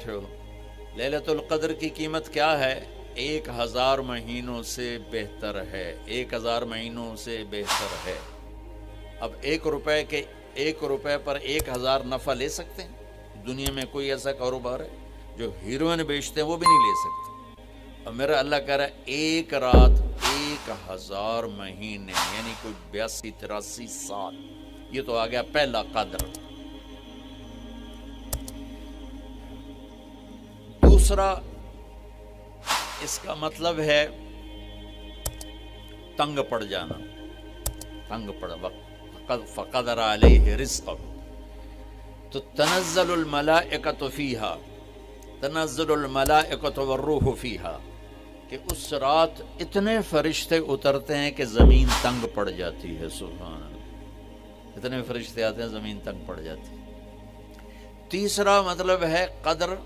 بیٹھے ہو. لیلۃ القدر کی قیمت کیا ہے؟ 1000 مہینوں سے بہتر ہے. 1000 مہینوں سے بہتر ہے. اب 1 روپے پر 1000 نفع لے سکتے ہیں؟ دنیا میں کوئی ایسا کاروبار ہے؟ جو ہیروئن بیچتے ہیں وہ بھی نہیں لے سکتے. اور میرا اللہ کہہ رہا ہے 1 رات 1000 مہینے، یعنی کوئی 82-83 سال. یہ تو آ گیا پہلا قدر. دوسرا اس کا مطلب ہے تنگ پڑ جانا. تنگ پڑ فقدر علیہ رزقہ. تو تنزل الملائکۃ فیہا، تنزل الملائکۃ والروح فیہا، کہ اس رات اتنے فرشتے اترتے ہیں کہ زمین تنگ پڑ جاتی ہے. سبحان اللہ، اتنے فرشتے آتے ہیں زمین تنگ پڑ جاتی ہے. تیسرا مطلب ہے قدر